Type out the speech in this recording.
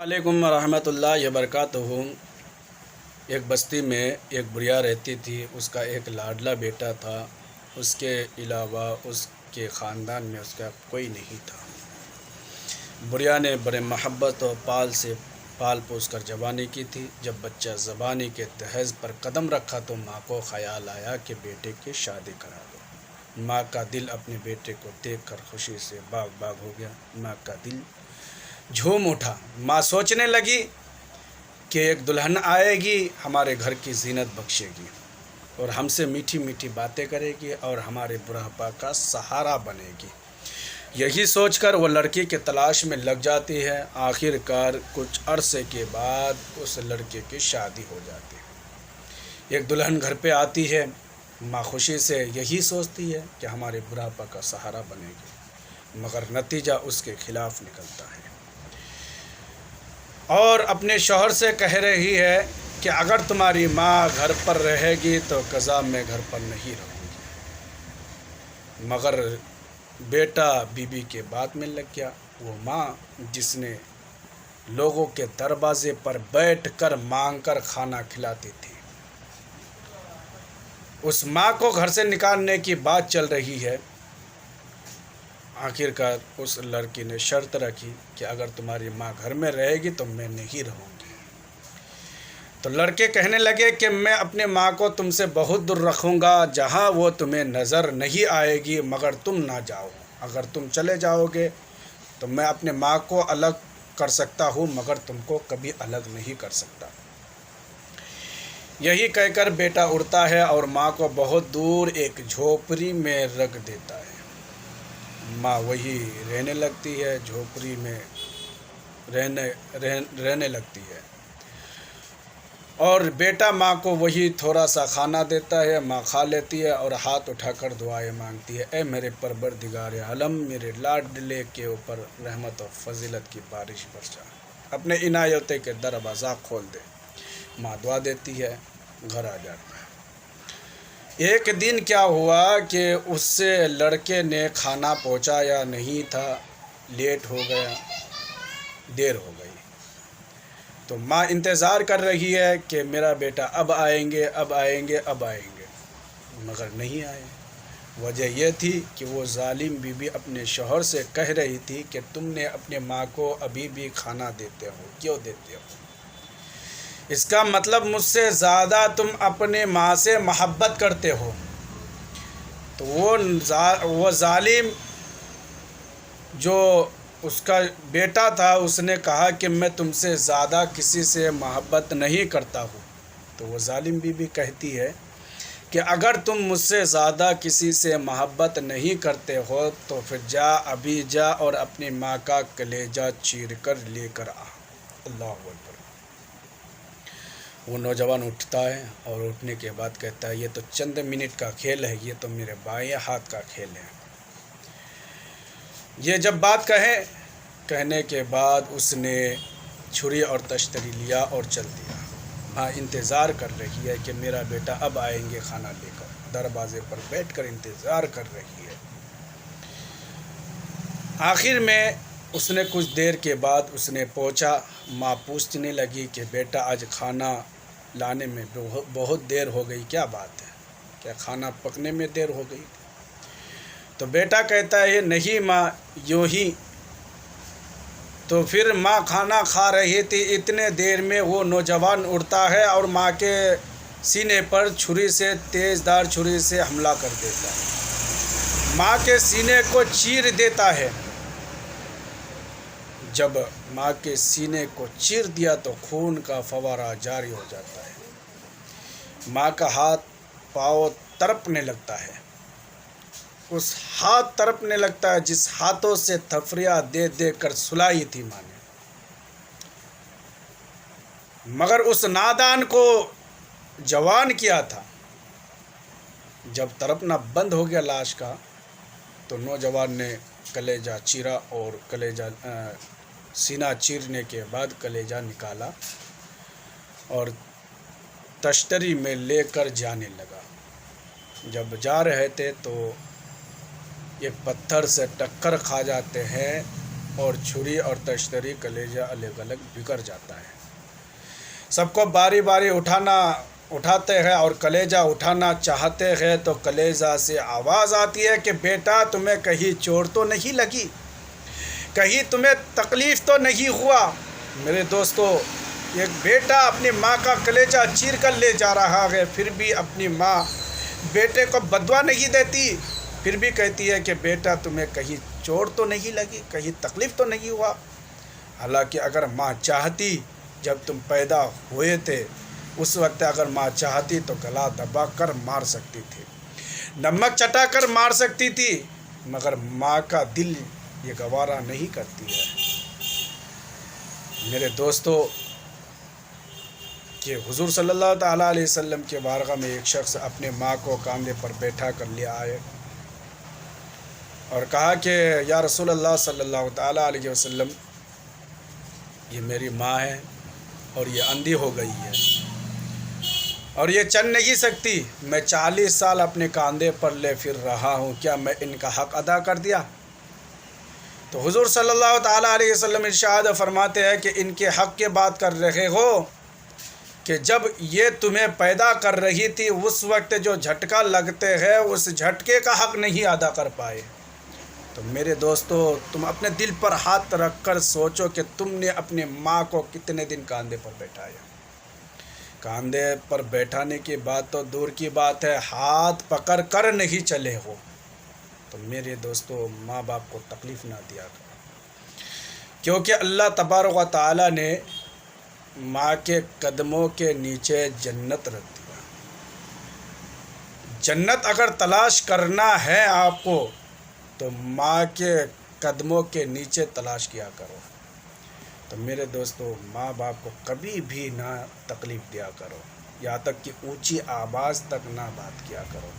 वालेकुम रहमत अल्लाह वबरकातुहू। एक बस्ती में एक बुढ़िया रहती थी। उसका एक लाडला बेटा था। उसके अलावा उसके ख़ानदान में उसका कोई नहीं था। बुढ़िया ने बड़े मोहब्बत और पाल पोस कर जवानी की थी। जब बच्चा ज़बानी के तहज़ पर कदम रखा तो माँ को ख़याल आया कि बेटे की शादी करा दो। माँ का दिल अपने बेटे को देखकर खुशी से बाग बाग हो गया। माँ का दिल झूम उठा। माँ सोचने लगी कि एक दुल्हन आएगी, हमारे घर की जीनत बख्शेगी और हमसे मीठी मीठी बातें करेगी और हमारे बुढ़ापा का सहारा बनेगी। यही सोचकर वो लड़की के तलाश में लग जाती है। आखिरकार कुछ अरसे के बाद उस लड़के की शादी हो जाती है। एक दुल्हन घर पे आती है। माँ खुशी से यही सोचती है कि हमारे बुढ़ापा का सहारा बनेगी, मगर नतीजा उसके खिलाफ निकलता है और अपने शौहर से कह रही है कि अगर तुम्हारी माँ घर पर रहेगी तो कज़ा मैं घर पर नहीं रहूँगी। मगर बेटा बीबी के बात में लग गया। वो माँ जिसने लोगों के दरवाजे पर बैठकर मांगकर खाना खिलाती थी, उस माँ को घर से निकालने की बात चल रही है। आखिरकार उस लड़की ने शर्त रखी कि अगर तुम्हारी माँ घर में रहेगी तो मैं नहीं रहूँगी। तो लड़के कहने लगे कि मैं अपने माँ को तुमसे बहुत दूर रखूँगा, जहाँ वो तुम्हें नज़र नहीं आएगी, मगर तुम ना जाओ। अगर तुम चले जाओगे तो मैं अपने माँ को अलग कर सकता हूँ, मगर तुमको कभी अलग नहीं कर सकता। यही कहकर बेटा उड़ता है और माँ को बहुत दूर एक झोपड़ी में रख देता है। माँ वही रहने लगती है, झोपड़ी में रहने लगती है और बेटा माँ को वही थोड़ा सा खाना देता है। माँ खा लेती है और हाथ उठाकर दुआएं मांगती है, ए मेरे परवरदिगार आलम, मेरे लाडले के ऊपर रहमत और फजीलत की बारिश बरसा, अपने इनायत के दरवाज़ा खोल दे। माँ दुआ देती है, घर आ जाता है। एक दिन क्या हुआ कि उससे लड़के ने खाना पहुंचाया नहीं था, लेट हो गया, देर हो गई। तो माँ इंतज़ार कर रही है कि मेरा बेटा अब आएंगे, अब आएंगे, अब आएंगे, मगर नहीं आए। वजह यह थी कि वो जालिम बीबी अपने शौहर से कह रही थी कि तुमने अपने माँ को अभी भी खाना देते हो, क्यों देते हो? इसका मतलब मुझसे ज़्यादा तुम अपने माँ से मोहब्बत करते हो। तो वो जालिम जो उसका बेटा था, उसने कहा कि मैं तुमसे ज़्यादा किसी से मोहब्बत नहीं करता हूँ। तो वो जालिम बीबी कहती है कि अगर तुम मुझसे ज़्यादा किसी से मोहब्बत नहीं करते हो तो फिर जा, अभी जा और अपनी माँ का कलेजा चीर कर लेकर आ। अल्लाह अकबर। वो नौजवान उठता है और उठने के बाद कहता है, ये तो चंद मिनट का खेल है, ये तो मेरे बाएं हाथ का खेल है। ये जब बात कहने के बाद उसने छुरी और तश्तरी लिया और चल दिया। माँ इंतज़ार कर रही है कि मेरा बेटा अब आएंगे खाना लेकर, दरवाजे पर बैठकर इंतज़ार कर रही है। आखिर में उसने कुछ देर के बाद उसने पहुंचा। माँ पूछने लगी कि बेटा आज खाना लाने में बहुत देर हो गई, क्या बात है? क्या खाना पकने में देर हो गई? तो बेटा कहता है, नहीं माँ, यूँ ही। तो फिर माँ खाना खा रही थी, इतने देर में वो नौजवान उड़ता है और माँ के सीने पर छुरी से, तेज़धार छुरी से हमला कर देता है। माँ के सीने को चीर देता है। जब माँ के सीने को चीर दिया तो खून का फवारा जारी हो जाता है। माँ का हाथ पाँव तड़पने लगता है। उस हाथ तड़पने लगता है जिस हाथों से थफरिया दे दे कर सुलाई थी माँ ने। मगर उस नादान को जवान किया था। जब तड़पना बंद हो गया लाश का तो नौजवान ने कलेजा चीरा और सीना चीरने के बाद कलेजा निकाला और तश्तरी में लेकर जाने लगा। जब जा रहे थे तो एक पत्थर से टक्कर खा जाते हैं اور چھری اور تشتری کلیجہ الگ الگ بکھر جاتا ہے۔ سب کو باری باری اٹھاتے ہیں اور کلیجہ اٹھانا چاہتے ہیں تو کلیجہ سے آواز آتی ہے کہ بیٹا تمہیں کہیں چوٹ تو نہیں لگی، کہیں تمہیں تکلیف تو نہیں ہوا۔ میرے دوستو، ایک بیٹا اپنی ماں کا کلیجہ چیر کر لے جا رہا ہے، پھر بھی اپنی ماں بیٹے کو بددعا نہیں دیتی، پھر بھی کہتی ہے کہ بیٹا تمہیں کہیں چوٹ تو نہیں لگی، کہیں تکلیف تو نہیں ہوا۔ حالانکہ اگر ماں چاہتی، جب تم پیدا ہوئے تھے اس وقت اگر ماں چاہتی تو گلا دبا کر مار سکتی تھی، نمک چٹا کر مار سکتی تھی، مگر ماں کا دل یہ گوارا نہیں کرتی ہے۔ میرے دوستو، کہ حضور صلی اللہ تعالیٰ علیہ وسلم کے بارگاہ میں ایک شخص اپنے ماں کو کاندھے پر بیٹھا کر لے آئے اور کہا کہ یا رسول اللہ صلی اللہ تعالیٰ علیہ وسلم، یہ میری ماں ہے اور یہ اندھی ہو گئی ہے اور یہ چل نہیں سکتی، میں 40 سال اپنے کاندھے پر لے پھر رہا ہوں، کیا میں ان کا حق ادا کر دیا؟ تو حضور صلی اللہ تعالیٰ علیہ وسلم ارشاد فرماتے ہیں کہ ان کے حق کی بات کر رہے ہو کہ جب یہ تمہیں پیدا کر رہی تھی اس وقت جو جھٹکا لگتے ہیں اس جھٹکے کا حق نہیں ادا کر پائے۔ تو میرے دوستو، تم اپنے دل پر ہاتھ رکھ کر سوچو کہ تم نے اپنی ماں کو کتنے دن کاندھے پر بیٹھایا۔ کاندھے پر بیٹھانے کی بات تو دور کی بات ہے، ہاتھ پکڑ کر نہیں چلے ہو۔ تو میرے دوستو، ماں باپ کو تکلیف نہ دیا کرو، کیونکہ اللہ تبارک و تعالیٰ نے ماں کے قدموں کے نیچے جنت رکھ دیا۔ جنت اگر تلاش کرنا ہے آپ کو تو ماں کے قدموں کے نیچے تلاش کیا کرو۔ تو میرے دوستو، ماں باپ کو کبھی بھی نہ تکلیف دیا کرو، یہاں تک کہ اونچی آواز تک نہ بات کیا کرو۔